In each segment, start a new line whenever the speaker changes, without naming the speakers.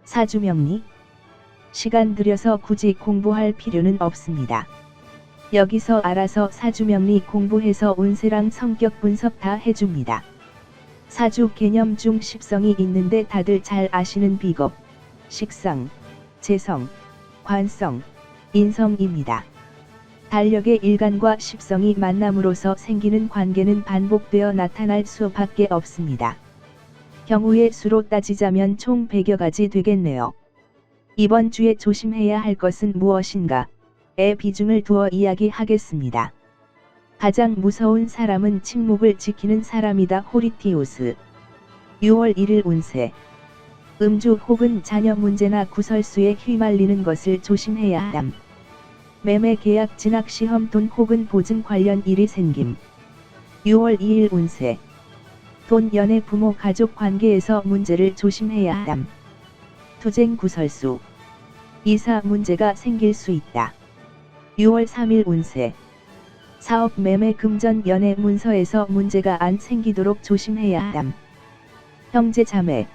사주명리. 시간 들여서 굳이 공부할 필요는 없습니다. 여기서 알아서 사주명리 공부해서 운세랑 성격 분석 다 해줍니다. 사주 개념 중 십성이 있는데 다들 잘 아시는 비겁, 식성, 재성, 관성, 인성입니다. 달력의 일간과 십성이 만남으로써 생기는 관계는 반복되어 나타날 수밖에 없습니다. 경우의 수로 따지자면 총 100여 가지 되겠네요. 이번 주에 조심해야 할 것은 무엇인가에 비중을 두어 이야기하겠습니다. 가장 무서운 사람은 침묵을 지키는 사람이다. 호리티우스. 6월 1일 운세. 음주 혹은 자녀 문제나 구설수에 휘말리는 것을 조심해야 함. 매매 계약 진학 시험 돈 혹은 보증 관련 일이 생김. 6월 2일 운세. 돈 연애 부모 가족 관계에서 문제를 조심해야 함. 투쟁 구설수. 이사 문제가 생길 수 있다. 6월 3일 운세. 사업 매매 금전 연애 문서에서 문제가 안 생기도록 조심해야 함. 형제 자매,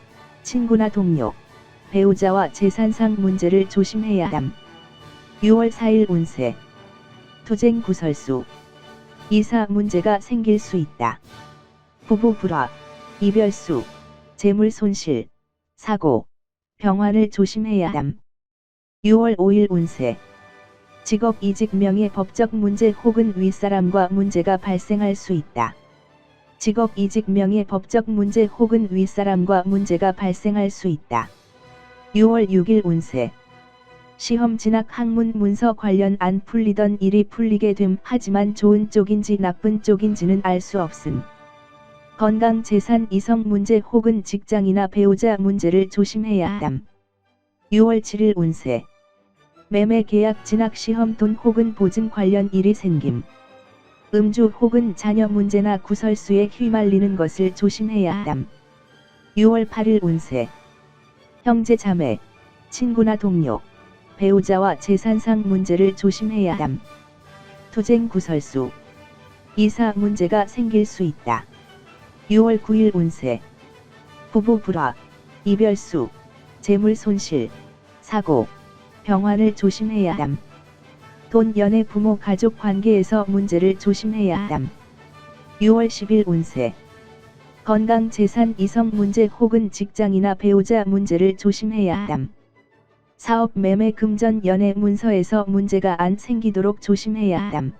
친구나 동료, 배우자와 재산상 문제를 조심해야 함. 6월 4일 운세. 투쟁 구설수. 이사 문제가 생길 수 있다. 부부 불화, 이별수, 재물 손실, 사고, 병환을 조심해야 함. 6월 5일 운세. 직업 이직 명예 법적 문제 혹은 윗사람과 문제가 발생할 수 있다. 직업 이직 명예 법적 문제 혹은 윗사람과 문제가 발생할 수 있다. 6월 6일 운세. 시험 진학 학문 문서 관련 안 풀리던 일이 풀리게 됨. 하지만 좋은 쪽인지 나쁜 쪽인지는 알 수 없음. 건강 재산 이성 문제 혹은 직장이나 배우자 문제를 조심해야 함. 6월 7일 운세. 매매 계약 진학 시험 돈 혹은 보증 관련 일이 생김. 음주 혹은 자녀 문제나 구설수에 휘말리는 것을 조심해야 함. 6월 8일 운세. 형제 자매, 친구나 동료, 배우자와 재산상 문제를 조심해야 함. 투쟁 구설수. 이사 문제가 생길 수 있다. 6월 9일 운세. 부부 불화, 이별수, 재물 손실, 사고, 병환을 조심해야 함. 돈 연애 부모 가족 관계에서 문제를 조심해야 함. 6월 10일 운세. 건강 재산 이성 문제 혹은 직장이나 배우자 문제를 조심해야 함. 사업 매매 금전 연애 문서에서 문제가 안 생기도록 조심해야 함.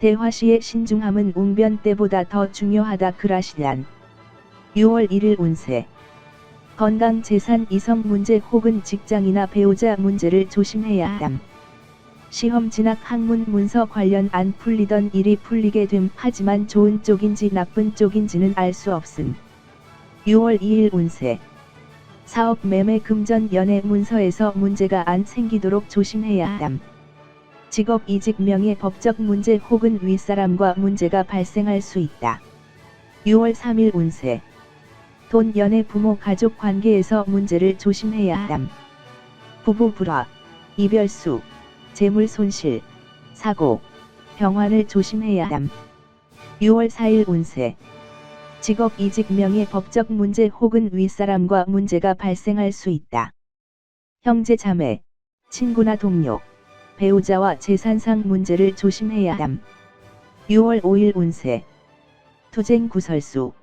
대화 시의 신중함은 웅변 때보다 더 중요하다. 그라시안. 6월 1일 운세. 건강 재산 이성 문제 혹은 직장이나 배우자 문제를 조심해야 함. 시험 진학 학문 문서 관련 안 풀리던 일이 풀리게 됨. 하지만 좋은 쪽인지 나쁜 쪽인지는 알 수 없음. 6월 2일 운세. 사업 매매 금전 연애 문서에서 문제가 안 생기도록 조심해야 함. 직업 이직 명예 법적 문제 혹은 윗사람과 문제가 발생할 수 있다. 6월 3일 운세. 돈 연애 부모 가족 관계에서 문제를 조심해야 함. 부부 불화, 이별수, 재물 손실, 사고, 병환을 조심해야 함. 6월 4일 운세. 직업 이직 명예 법적 문제 혹은 윗사람과 문제가 발생할 수 있다. 형제 자매, 친구나 동료, 배우자와 재산상 문제를 조심해야 함. 6월 5일 운세. 투쟁 구설수.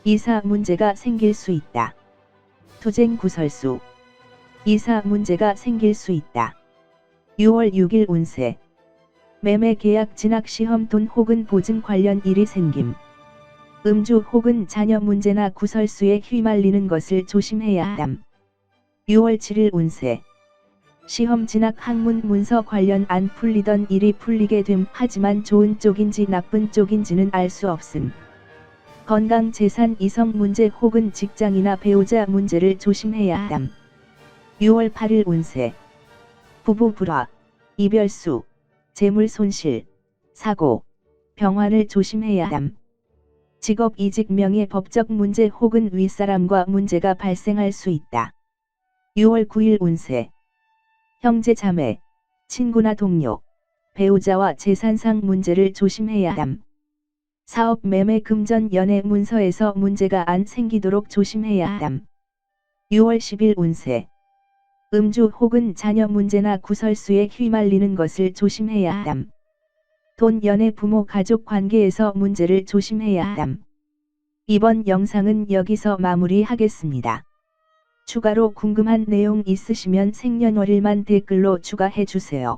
이사 문제가 생길 수 있다. 투쟁 구설수. 이사 문제가 생길 수 있다. 6월 6일 운세. 매매 계약 진학 시험 돈 혹은 보증 관련 일이 생김. 음주 혹은 자녀 문제나 구설수에 휘말리는 것을 조심해야 함. 6월 7일 운세. 시험 진학 학문 문서 관련 안 풀리던 일이 풀리게 됨. 하지만 좋은 쪽인지 나쁜 쪽인지는 알 수 없음. 건강 재산 이성 문제 혹은 직장이나 배우자 문제를 조심해야 함. 6월 8일 운세. 부부 불화, 이별수, 재물 손실, 사고, 병환을 조심해야 함. 직업 이직 명예 법적 문제 혹은 윗사람과 문제가 발생할 수 있다. 6월 9일 운세. 형제 자매, 친구나 동료, 배우자와 재산상 문제를 조심해야 함. 사업 매매 금전 연애 문서에서 문제가 안 생기도록 조심해야 함. 6월 10일 운세. 음주 혹은 자녀 문제나 구설수에 휘말리는 것을 조심해야 함. 돈, 연애, 부모, 가족 관계에서 문제를 조심해야 함. 이번 영상은 여기서 마무리하겠습니다. 추가로 궁금한 내용 있으시면 생년월일만 댓글로 추가해 주세요.